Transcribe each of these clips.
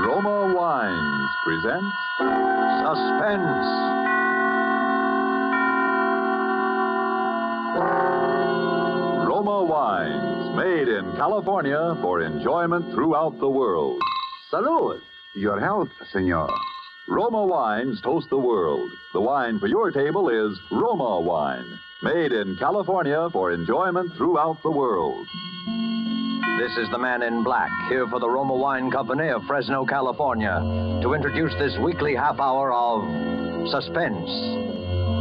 Roma Wines presents Suspense. Roma Wines, made in California for enjoyment throughout the world. Salud! Your health, senor. Roma Wines toast the world. The wine for your table is Roma Wine, made in California for enjoyment throughout the world. This is the man in black, here for the Roma Wine Company of Fresno, California, to introduce this weekly half hour of Suspense.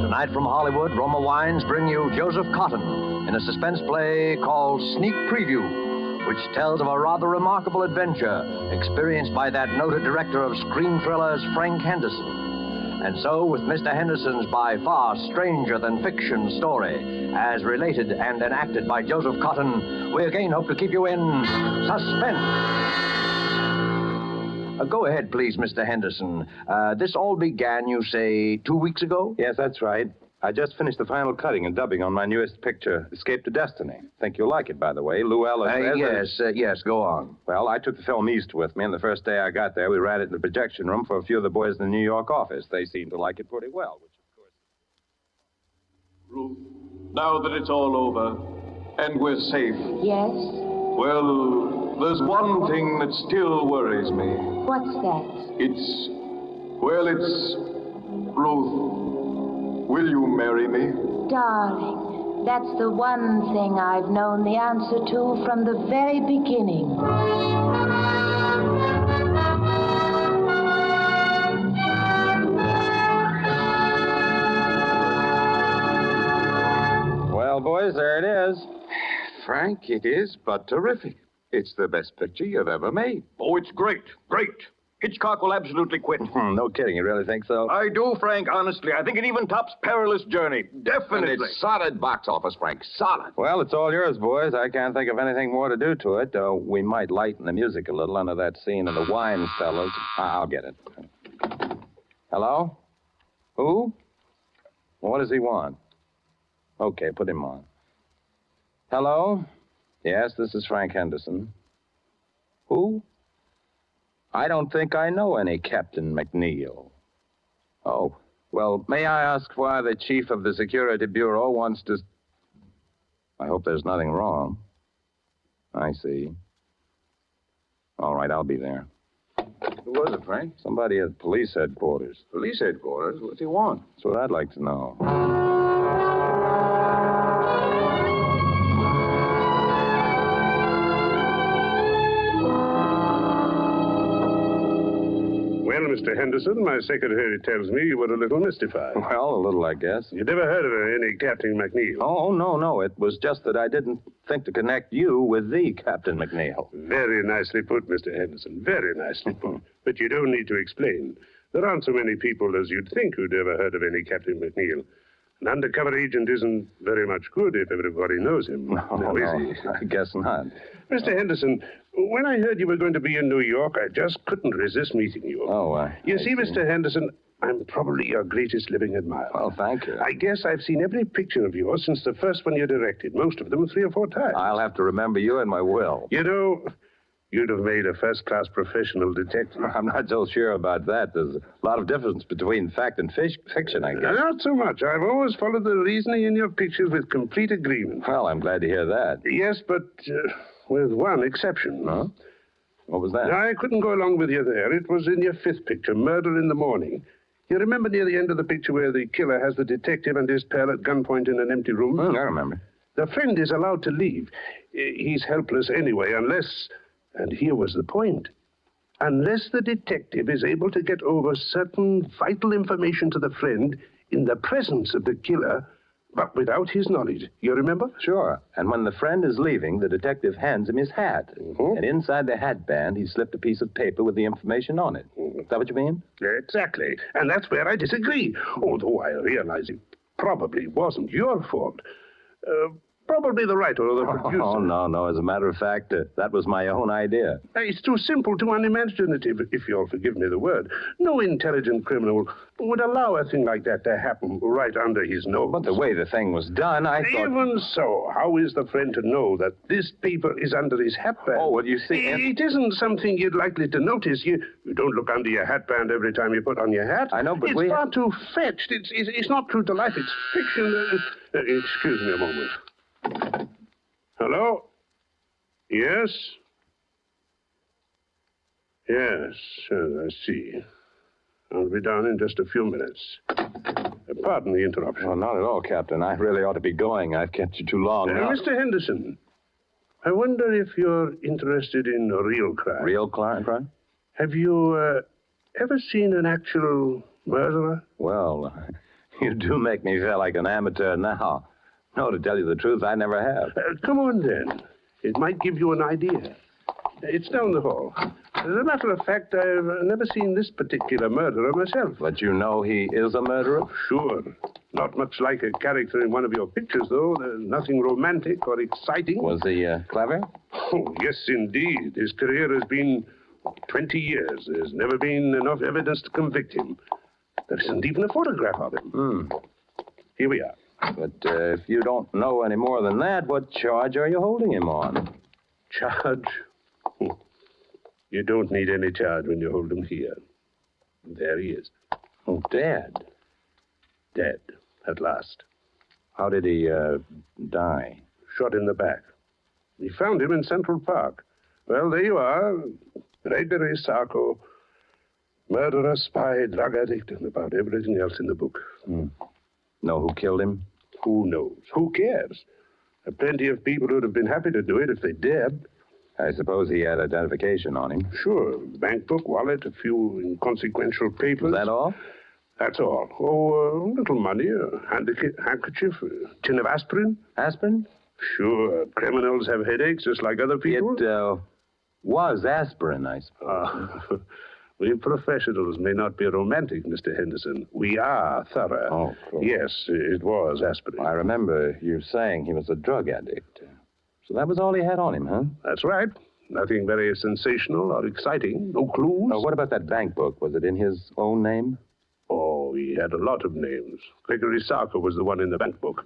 Tonight from Hollywood, Roma Wines bring you Joseph Cotton in a suspense play called Sneak Preview, which tells of a rather remarkable adventure experienced by that noted director of screen thrillers, Frank Henderson. And so, with Mr. Henderson's by far stranger-than-fiction story, as related and enacted by Joseph Cotton, we again hope to keep you in suspense. Go ahead, please, Mr. Henderson. This all began, you say, 2 weeks ago? Yes, that's right. I just finished the final cutting and dubbing on my newest picture, Escape to Destiny. Think you'll like it, by the way. Lou Ellis... Yes, go on. Well, I took the film east with me, and the first day I got there, we ran it in the projection room for a few of the boys in the New York office. They seemed to like it pretty well, which, of course... Ruth, now that it's all over, and we're safe... Yes? Well, there's one thing that still worries me. What's that? It's... Ruth... Will you marry me? Darling, that's the one thing I've known the answer to from the very beginning. Well, boys, there it is. Frank, it is but terrific. It's the best picture you've ever made. Oh, it's great. Hitchcock will absolutely quit. No kidding, you really think so? I do, Frank, honestly. I think it even tops Perilous Journey. Definitely. And it's solid box office, Frank. Solid. Well, it's all yours, boys. I can't think of anything more to do to it. We might lighten the music a little under that scene of the wine cellars. I'll get it. Hello? Who? What does he want? Okay, put him on. Hello? Yes, this is Frank Henderson. Who? I don't think I know any Captain McNeil. Oh, well, may I ask why the chief of the Security Bureau wants to... I hope there's nothing wrong. I see. All right, I'll be there. Who was it, Frank? Somebody at police headquarters. Police headquarters? What's he want? That's what I'd like to know. Well, Mr. Henderson, my secretary tells me you were a little mystified. Well, a little, I guess. You never heard of any Captain McNeil? Oh, no. It was just that I didn't think to connect you with the Captain McNeil. Very nicely put, Mr. Henderson. Very nicely put. But you don't need to explain. There aren't so many people as you'd think who'd ever heard of any Captain McNeil. An undercover agent isn't very much good if everybody knows him. No, is he? I guess not. Mr. Henderson, when I heard you were going to be in New York, I just couldn't resist meeting you. You see, Mr. Henderson, I'm probably your greatest living admirer. Well, thank you. I guess I've seen every picture of yours since the first one you directed, most of them 3 or 4 times. I'll have to remember you in my will. You know, you'd have made a first-class professional detective. I'm not so sure about that. There's a lot of difference between fact and fiction, I guess. Not so much. I've always followed the reasoning in your pictures with complete agreement. Well, I'm glad to hear that. Yes, but with one exception. Huh? What was that? I couldn't go along with you there. It was in your 5th picture, Murder in the Morning. You remember near the end of the picture where the killer has the detective and his pal at gunpoint in an empty room? I remember. The friend is allowed to leave. He's helpless anyway, unless... And here was the point. Unless the detective is able to get over certain vital information to the friend in the presence of the killer, but without his knowledge. You remember? Sure. And when the friend is leaving, the detective hands him his hat. Mm-hmm. And inside the hat band, he slipped a piece of paper with the information on it. Is that what you mean? Exactly. And that's where I disagree. Although I realize it probably wasn't your fault. Probably the writer or the producer. Oh, no. As a matter of fact, that was my own idea. It's too simple, too unimaginative, if you'll forgive me the word. No intelligent criminal would allow a thing like that to happen right under his nose. But the way the thing was done, I thought... Even so, how is the friend to know that this paper is under his hatband? Oh, well, you see... It isn't something you'd likely to notice. You don't look under your hatband every time you put on your hat. I know, but it's far too fetched. It's not true to life. It's fiction. Excuse me a moment. Hello? Yes? Yes, I see. I'll be down in just a few minutes. Pardon the interruption. Oh, not at all, Captain. I really ought to be going. I've kept you too long now. Mr. Henderson, I wonder if you're interested in real crime. Real crime? Have you ever seen an actual murderer? Well, you do make me feel like an amateur now. No, to tell you the truth, I never have. Come on, then. It might give you an idea. It's down the hall. As a matter of fact, I've never seen this particular murderer myself. But you know he is a murderer? Sure. Not much like a character in one of your pictures, though. There's nothing romantic or exciting. Was he clever? Oh, yes, indeed. His career has been 20 years. There's never been enough evidence to convict him. There isn't even a photograph of him. Here we are. But if you don't know any more than that, what charge are you holding him on? Charge? You don't need any charge when you hold him here. There he is. Oh, dead. Dead, at last. How did he die? Shot in the back. We found him in Central Park. Well, there you are. Gregory Sarko. Murderer, spy, drug addict, and about everything else in the book. Know who killed him? Who knows? Who cares? There are plenty of people who'd have been happy to do it if they dared. I suppose he had identification on him. Sure. Bank book, wallet, a few inconsequential papers. Is that all? That's all. Oh, a little money, a handkerchief, a tin of aspirin. Aspirin? Sure. Criminals have headaches just like other people. It was aspirin, I suppose. We professionals may not be romantic, Mr. Henderson. We are thorough. Oh, cool. Yes, it was aspirin. I remember you saying he was a drug addict. So that was all he had on him, huh? That's right. Nothing very sensational or exciting. No clues. What about that bank book? Was it in his own name? Oh, he had a lot of names. Gregory Sarko was the one in the bank book.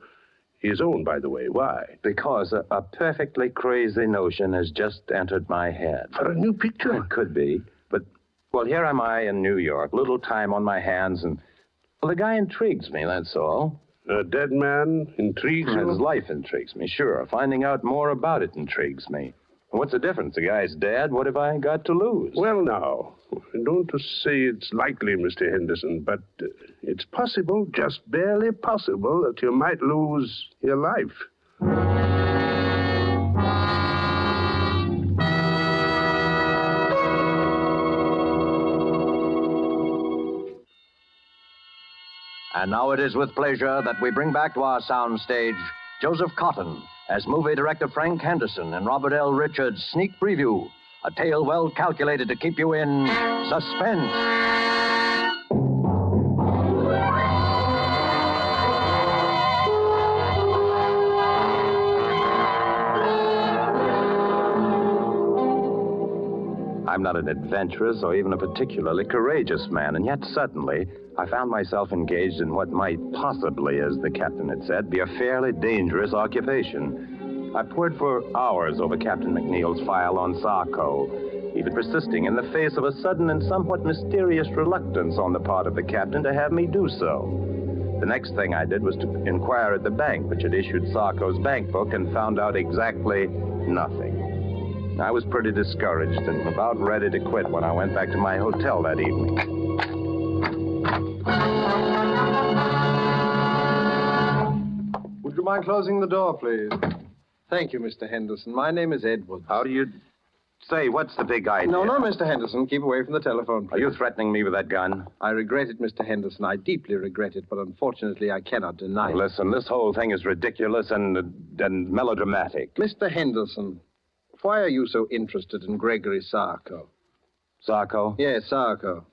His own, by the way. Why? Because a perfectly crazy notion has just entered my head. For a new picture? It could be. But, well, here am I in New York. Little time on my hands, and, well, the guy intrigues me, that's all. A dead man intrigues you? His life intrigues me, sure. Finding out more about it intrigues me. What's the difference? The guy's dead. What have I got to lose? Well, now, I don't to say it's likely, Mr. Henderson, but it's possible, just barely possible, that you might lose your life. And now it is with pleasure that we bring back to our soundstage Joseph Cotton as movie director Frank Henderson and Robert L. Richards' sneak preview, a tale well calculated to keep you in suspense. I'm not an adventurous or even a particularly courageous man, and yet suddenly I found myself engaged in what might possibly, as the captain had said, be a fairly dangerous occupation. I pored for hours over Captain McNeil's file on Sarko, even persisting in the face of a sudden and somewhat mysterious reluctance on the part of the captain to have me do so. The next thing I did was to inquire at the bank which had issued Sarko's bank book and found out exactly nothing. I was pretty discouraged and about ready to quit when I went back to my hotel that evening. Would you mind closing the door, please? Thank you, Mr. Henderson. My name is Edwards. How do you... Say, what's the big idea? No, Mr. Henderson. Keep away from the telephone, please. Are you threatening me with that gun? I regret it, Mr. Henderson. I deeply regret it, but unfortunately I cannot deny it. Listen, this whole thing is ridiculous and melodramatic. Mr. Henderson, why are you so interested in Gregory Sarko? Sarko? Yes, Sarko.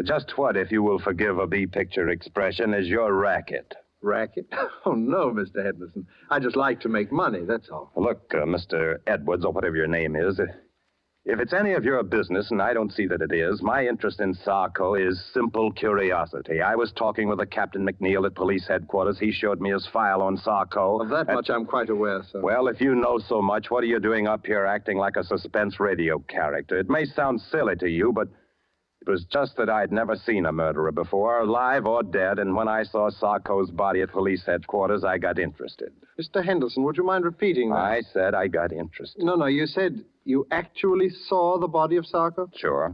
Just what, if you will forgive a B-picture expression, is your racket? Racket? Oh, no, Mr. Henderson. I just like to make money, that's all. Look, Mr. Edwards, or whatever your name is, if it's any of your business, and I don't see that it is, my interest in Sarko is simple curiosity. I was talking with a Captain McNeil at police headquarters. He showed me his file on Sarko. Of that much I'm quite aware, sir. Well, if you know so much, what are you doing up here acting like a suspense radio character? It may sound silly to you, but it was just that I'd never seen a murderer before, alive or dead, and when I saw Sarko's body at police headquarters, I got interested. Mr. Henderson, would you mind repeating that? I said I got interested. No, you said you actually saw the body of Sarko? Sure.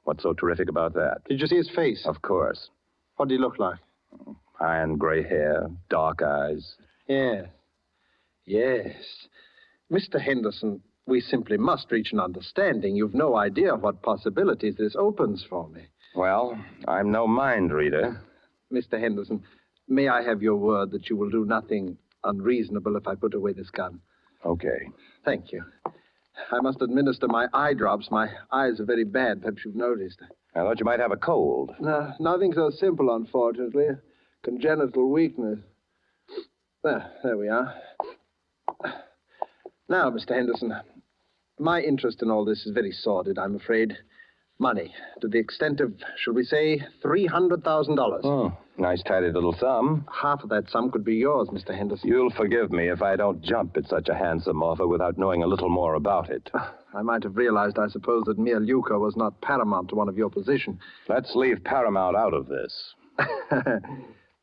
What's so terrific about that? Did you see his face? Of course. What did he look like? Iron gray hair, dark eyes. Yes. Mr. Henderson, we simply must reach an understanding. You've no idea what possibilities this opens for me. Well, I'm no mind reader. Mr. Henderson, may I have your word that you will do nothing unreasonable if I put away this gun? Okay. Thank you. I must administer my eye drops. My eyes are very bad. Perhaps you've noticed. I thought you might have a cold. No, nothing so simple, unfortunately. Congenital weakness. There we are. Now, Mr. Henderson, my interest in all this is very sordid, I'm afraid. Money, to the extent of, shall we say, $300,000. Oh, nice tidy little sum. Half of that sum could be yours, Mr. Henderson. You'll forgive me if I don't jump at such a handsome offer without knowing a little more about it. I might have realized, I suppose, that mere lucre was not paramount to one of your position. Let's leave paramount out of this.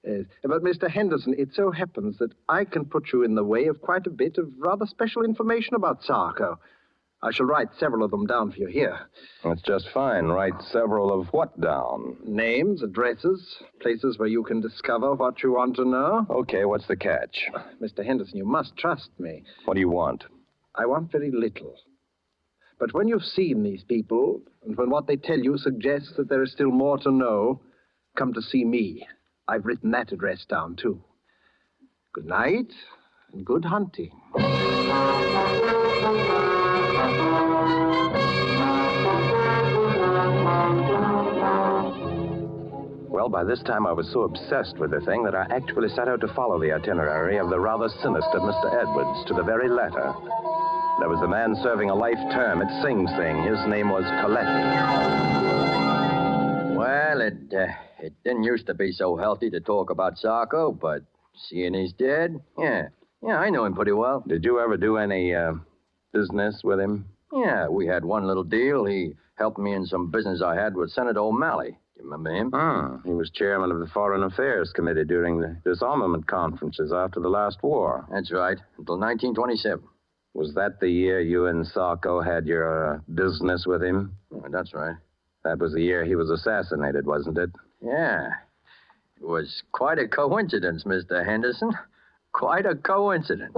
Yes. But, Mr. Henderson, it so happens that I can put you in the way of quite a bit of rather special information about Sarko. I shall write several of them down for you here. That's just fine. Write several of what down? Names, addresses, places where you can discover what you want to know. Okay, what's the catch? Mr. Henderson, you must trust me. What do you want? I want very little. But when you've seen these people, and when what they tell you suggests that there is still more to know, come to see me. I've written that address down, too. Good night, and good hunting. Well, by this time I was so obsessed with the thing that I actually set out to follow the itinerary of the rather sinister Mr. Edwards to the very letter. There was a man serving a life term at Sing Sing. His name was Coletti. Well, it didn't used to be so healthy to talk about Sarko, but seeing he's dead, yeah, I know him pretty well. Did you ever do any business with him? Yeah, we had one little deal. He helped me in some business I had with Senator O'Malley. Do you remember him? He was chairman of the Foreign Affairs Committee during the disarmament conferences after the last war. That's right, until 1927. Was that the year you and Sarko had your business with him? Oh, that's right. That was the year he was assassinated, wasn't it? Yeah. It was quite a coincidence, Mr. Henderson. Quite a coincidence.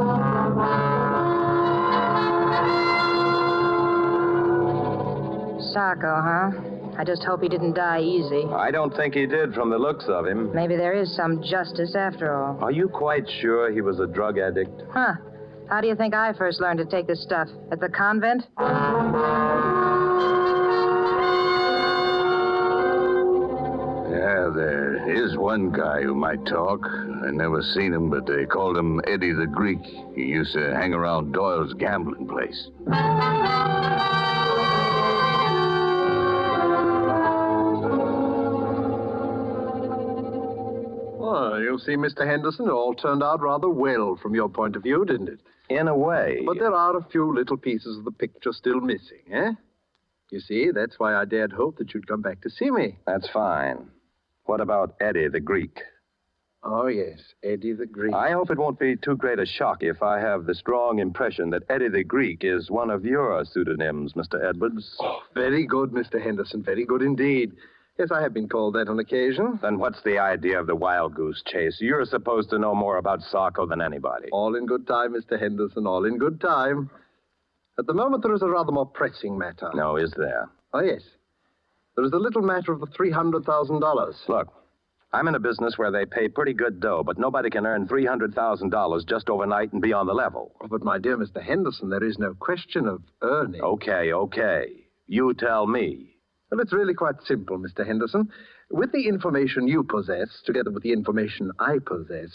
Sarko, huh? I just hope he didn't die easy. I don't think he did from the looks of him. Maybe there is some justice after all. Are you quite sure he was a drug addict? Huh. How do you think I first learned to take this stuff? At the convent? Yeah, there is one guy who might talk. I never seen him, but they called him Eddie the Greek. He used to hang around Doyle's gambling place. Well, you see, Mr. Henderson, it all turned out rather well from your point of view, didn't it? In a way. But there are a few little pieces of the picture still missing, eh? You see, that's why I dared hope that you'd come back to see me. That's fine. What about Eddie the Greek? Oh, yes, Eddie the Greek. I hope it won't be too great a shock if I have the strong impression that Eddie the Greek is one of your pseudonyms, Mr. Edwards. Oh, very good, Mr. Henderson, very good indeed. Yes, I have been called that on occasion. Then what's the idea of the wild goose chase? You're supposed to know more about Sarko than anybody. All in good time, Mr. Henderson, all in good time. At the moment, there is a rather more pressing matter. No, is there? Oh, yes. There is the little matter of the $300,000. Look, I'm in a business where they pay pretty good dough, but nobody can earn $300,000 just overnight and be on the level. Oh, but, my dear Mr. Henderson, there is no question of earning. Okay. You tell me. Well, it's really quite simple, Mr. Henderson. With the information you possess, together with the information I possess,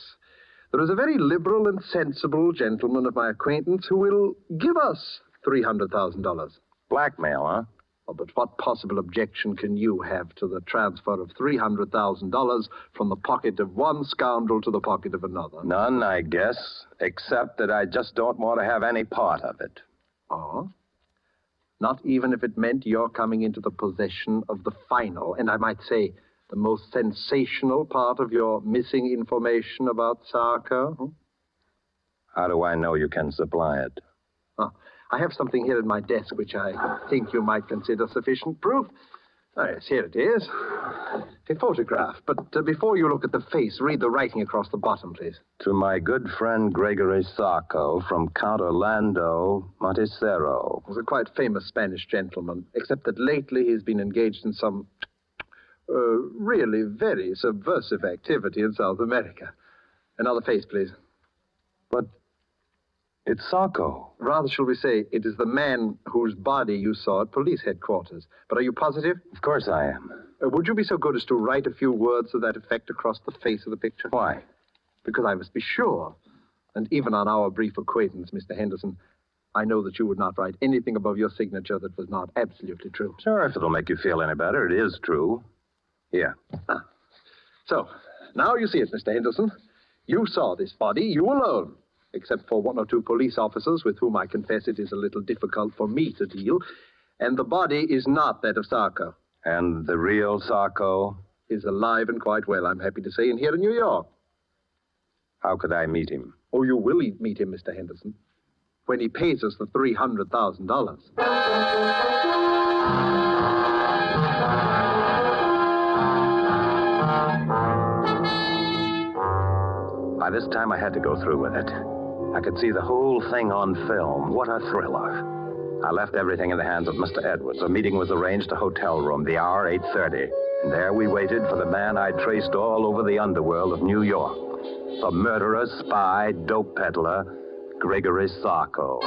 there is a very liberal and sensible gentleman of my acquaintance who will give us $300,000. Blackmail, huh? Oh, but what possible objection can you have to the transfer of $300,000 from the pocket of one scoundrel to the pocket of another? None, I guess, except that I just don't want to have any part of it. Oh? Not even if it meant your coming into the possession of the final, and I might say the most sensational part of your missing information about Sarko? Hmm? How do I know you can supply it? Oh, I have something here at my desk which I think you might consider sufficient proof. Oh, yes, here it is. A photograph. But before you look at the face, read the writing across the bottom, please. To my good friend Gregory Sarko from Count Orlando Montecero. He's a quite famous Spanish gentleman, except that lately he's been engaged in some really very subversive activity in South America. Another face, please. But it's Sarko. Rather, shall we say, it is the man whose body you saw at police headquarters. But are you positive? Of course I am. Would you be so good as to write a few words to that effect across the face of the picture? Why? Because I must be sure. And even on our brief acquaintance, Mr. Henderson, I know that you would not write anything above your signature that was not absolutely true. Sure, if it'll make you feel any better, it is true. Here. Ah. So, now you see it, Mr. Henderson. You saw this body, you alone, except for one or two police officers with whom I confess it is a little difficult for me to deal. And the body is not that of Sarko. And the real Sarko? Is alive and quite well, I'm happy to say, and here in New York. How could I meet him? Oh, you will meet him, Mr. Henderson, when he pays us the $300,000. By this time, I had to go through with it. I could see the whole thing on film. What a thriller. I left everything in the hands of Mr. Edwards. A meeting was arranged, a hotel room, the hour 8:30. And there we waited for the man I'd traced all over the underworld of New York. The murderer, spy, dope peddler, Gregory Sarko.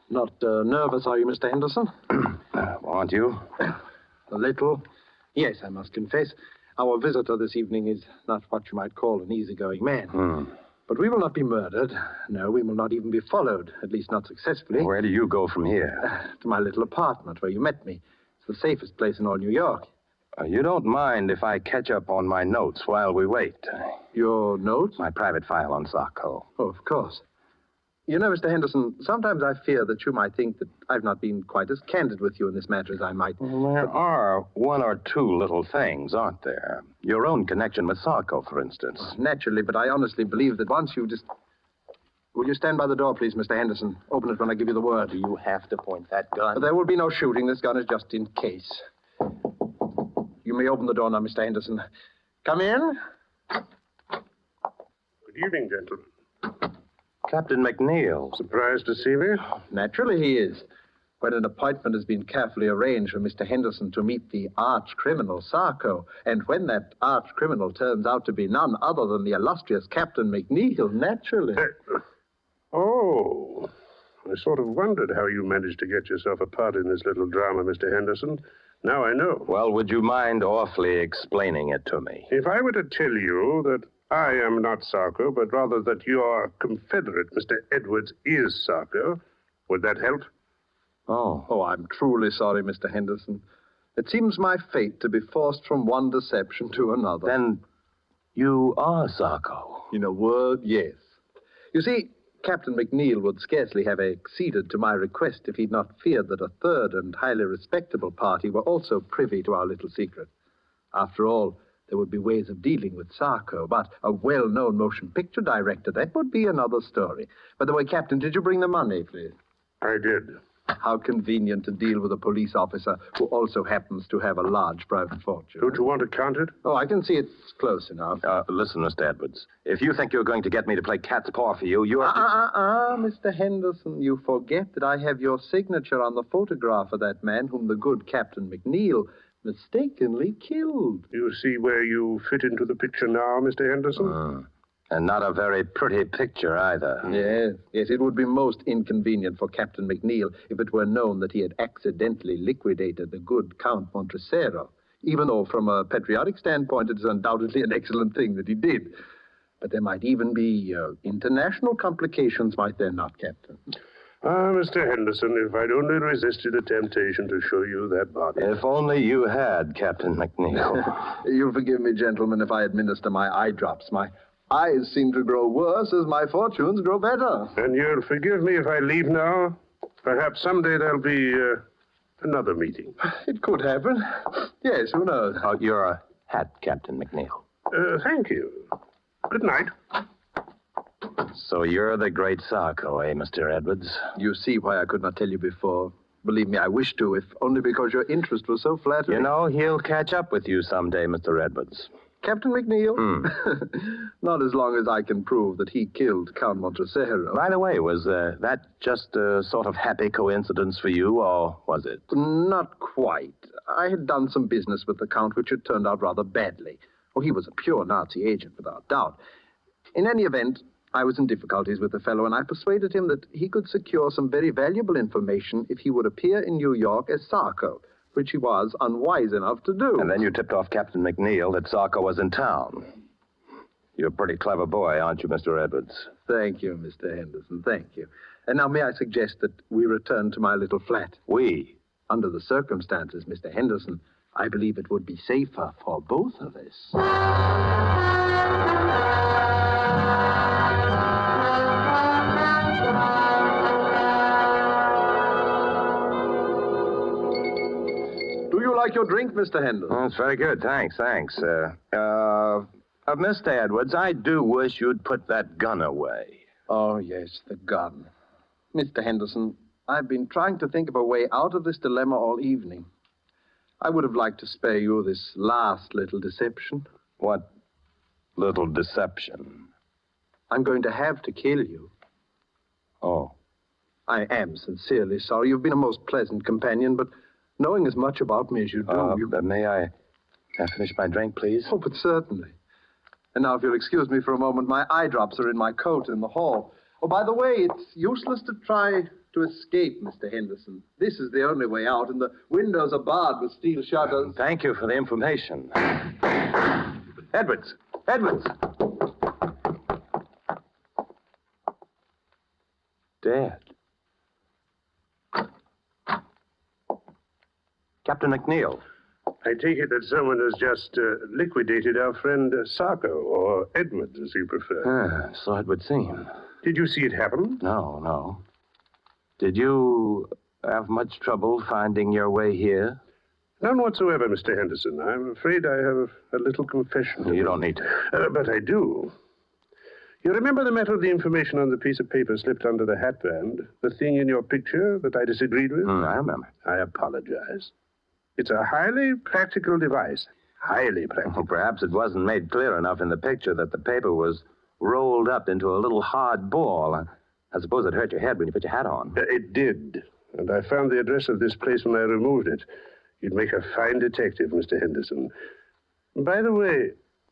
Not nervous, are you, Mr. Henderson? Aren't you? A little. Yes, I must confess. Our visitor this evening is not what you might call an easygoing man. But we will not be murdered. No, we will not even be followed, at least not successfully. Where do you go from here? To my little apartment where you met me. It's the safest place in all New York. You don't mind if I catch up on my notes while we wait? Your notes? My private file on Sarko. Oh, of course. You know, Mr. Henderson, sometimes I fear that you might think that I've not been quite as candid with you in this matter as I might. Well, there are one or two little things, aren't there? Your own connection with Sarko, for instance. Naturally, but I honestly believe that once you just... Will you stand by the door, please, Mr. Henderson? Open it when I give you the word. Do you have to point that gun? There will be no shooting. This gun is just in case. You may open the door now, Mr. Henderson. Come in. Good evening, gentlemen. Captain McNeil. Surprised to see me? Naturally he is. When an appointment has been carefully arranged for Mr. Henderson to meet the arch-criminal Sarko, and when that arch-criminal turns out to be none other than the illustrious Captain McNeil, naturally. Oh, I sort of wondered how you managed to get yourself a part in this little drama, Mr. Henderson. Now I know. Well, would you mind awfully explaining it to me? If I were to tell you that I am not Sarko, but rather that your confederate, Mr. Edwards, is Sarko, would that help? Oh, I'm truly sorry, Mr. Henderson. It seems my fate to be forced from one deception to another. Then you are Sarko. In a word, yes. You see, Captain McNeil would scarcely have acceded to my request if he'd not feared that a third and highly respectable party were also privy to our little secret. After all, there would be ways of dealing with Sarko, but a well-known motion picture director, that would be another story. By the way, Captain, did you bring the money, please? I did. How convenient to deal with a police officer who also happens to have a large private fortune. Don't you want to count it? Oh, I can see it's close enough. Listen, Mr. Edwards, if you think you're going to get me to play cat's paw for you, you're... Mr. Henderson, you forget that I have your signature on the photograph of that man whom the good Captain McNeil mistakenly killed. You see where you fit into the picture now, Mr. Henderson? And not a very pretty picture either. Yes, it would be most inconvenient for Captain McNeil if it were known that he had accidentally liquidated the good Count Montresero, even though from a patriotic standpoint it is undoubtedly an excellent thing that he did. But there might even be international complications, might there not, Captain? Ah, Mr. Henderson, if I'd only resisted the temptation to show you that body. If only you had, Captain McNeil. You'll forgive me, gentlemen, if I administer my eye drops. My eyes seem to grow worse as my fortunes grow better. And you'll forgive me if I leave now? Perhaps someday there'll be another meeting. It could happen. Yes, who knows? Your hat, Captain McNeil. Thank you. Good night. So you're the great Sarko, eh, Mr. Edwards? You see why I could not tell you before. Believe me, I wish to, if only because your interest was so flattering. You know, he'll catch up with you someday, Mr. Edwards. Captain McNeil? Not as long as I can prove that he killed Count Montresero. By the way, was that just a sort of happy coincidence for you, or was it? Not quite. I had done some business with the Count which had turned out rather badly. Oh, he was a pure Nazi agent, without doubt. In any event, I was in difficulties with the fellow, and I persuaded him that he could secure some very valuable information if he would appear in New York as Sarko, which he was unwise enough to do. And then you tipped off Captain McNeil that Sarko was in town. You're a pretty clever boy, aren't you, Mr. Edwards? Thank you, Mr. Henderson, thank you. And now may I suggest that we return to my little flat? We? Under the circumstances, Mr. Henderson, I believe it would be safer for both of us. Do you like your drink, Mr. Henderson? Oh, it's very good. Thanks. Mr. Edwards, I do wish you'd put that gun away. Oh, yes, the gun. Mr. Henderson, I've been trying to think of a way out of this dilemma all evening. I would have liked to spare you this last little deception. What little deception? I'm going to have to kill you. Oh. I am sincerely sorry. You've been a most pleasant companion, but knowing as much about me as you do... May I finish my drink, please? Oh, but certainly. And now, if you'll excuse me for a moment, my eye drops are in my coat in the hall. Oh, by the way, it's useless to try to escape, Mr. Henderson. This is the only way out, and the windows are barred with steel shutters. Thank you for the information. Edwards! Edwards! Dead. Captain McNeil. I take it that someone has just liquidated our friend Sarko, or Edwards, as you prefer. So it would seem. Did you see it happen? No. Did you have much trouble finding your way here? None whatsoever, Mr. Henderson. I'm afraid I have a little confession to You make. don't need to. But I do. You remember the matter of the information on the piece of paper slipped under the hatband? The thing in your picture that I disagreed with? I remember. I apologize. It's a highly practical device. Highly practical. Well, perhaps it wasn't made clear enough in the picture that the paper was rolled up into a little hard ball. I suppose it hurt your head when you put your hat on. It did. And I found the address of this place when I removed it. You'd make a fine detective, Mr. Henderson. By the way,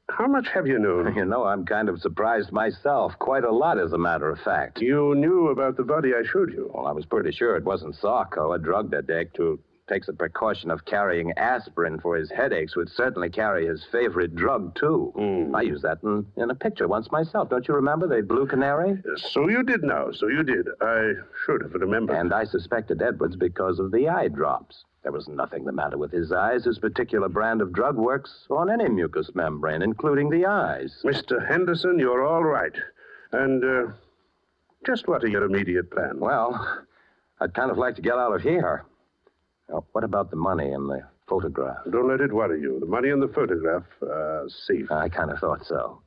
how much have you known? You know, I'm kind of surprised myself. Quite a lot, as a matter of fact. You knew about the body I showed you? Well, I was pretty sure it wasn't Sarko, a drug addict who takes the precaution of carrying aspirin for his headaches, would certainly carry his favorite drug, too. I used that in a picture once myself. Don't you remember the blue canary? So you did now. So you did. I should have remembered. And I suspected Edwards because of the eye drops. There was nothing the matter with his eyes. His particular brand of drug works on any mucous membrane, including the eyes. Mr. Henderson, you're all right. And just what are your immediate plans? Well, I'd kind of like to get out of here. Now, what about the money and the photograph? Don't let it worry you. The money and the photograph are safe. I kind of thought so.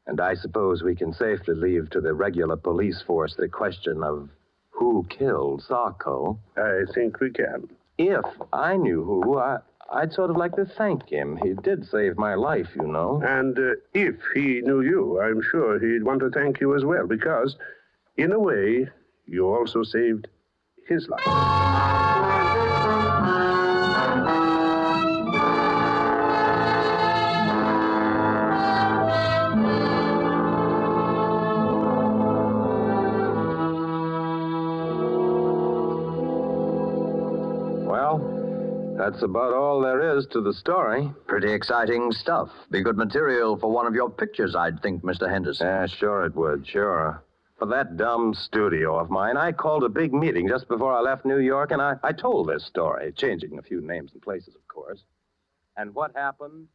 And I suppose we can safely leave to the regular police force the question of who killed Sarko. I think we can. If I knew who, I'd sort of like to thank him. He did save my life, you know. And if he knew you, I'm sure he'd want to thank you as well, because, in a way, you also saved his life. that's about all there is to the story. Pretty exciting stuff. Be good material for one of your pictures, I'd think, Mr. Henderson. Yeah, sure it would, sure. For that dumb studio of mine, I called a big meeting just before I left New York, and I told this story, changing a few names and places, of course. And what happened?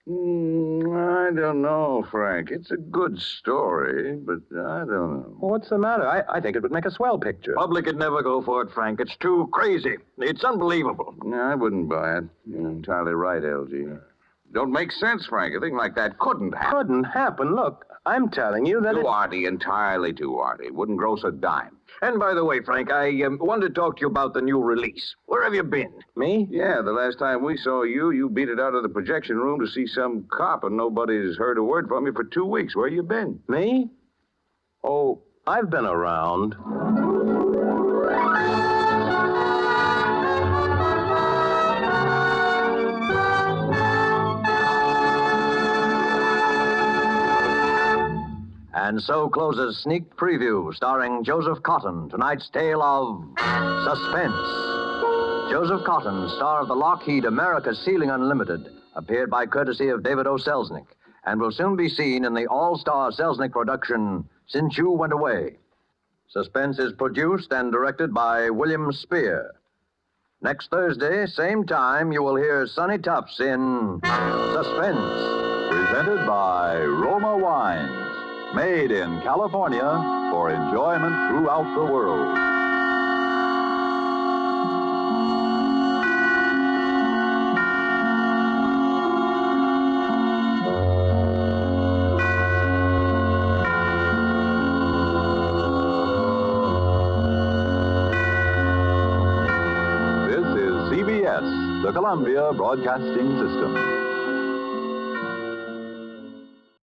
I don't know, Frank. It's a good story, but I don't know. What's the matter? I think it would make a swell picture. Public would never go for it, Frank. It's too crazy. It's unbelievable. No, I wouldn't buy it. You're entirely right, LG. Don't make sense, Frank. A thing like that couldn't happen. Couldn't happen. Look, I'm telling you that Too arty, entirely too arty. Wouldn't gross a dime. And by the way, Frank, I wanted to talk to you about the new release. Where have you been? Me? Yeah, the last time we saw you, you beat it out of the projection room to see some cop, and nobody's heard a word from you for 2 weeks. Where you been? Me? Oh, I've been around. And so closes Sneak Preview, starring Joseph Cotton, tonight's tale of Suspense. Joseph Cotton, star of the Lockheed America Ceiling Unlimited, appeared by courtesy of David O. Selznick, and will soon be seen in the all-star Selznick production, Since You Went Away. Suspense is produced and directed by William Spear. Next Thursday, same time, you will hear Sonny Tufts in Suspense. Presented by Roma Wines. Made in California for enjoyment throughout the world. This is CBS, the Columbia Broadcasting System.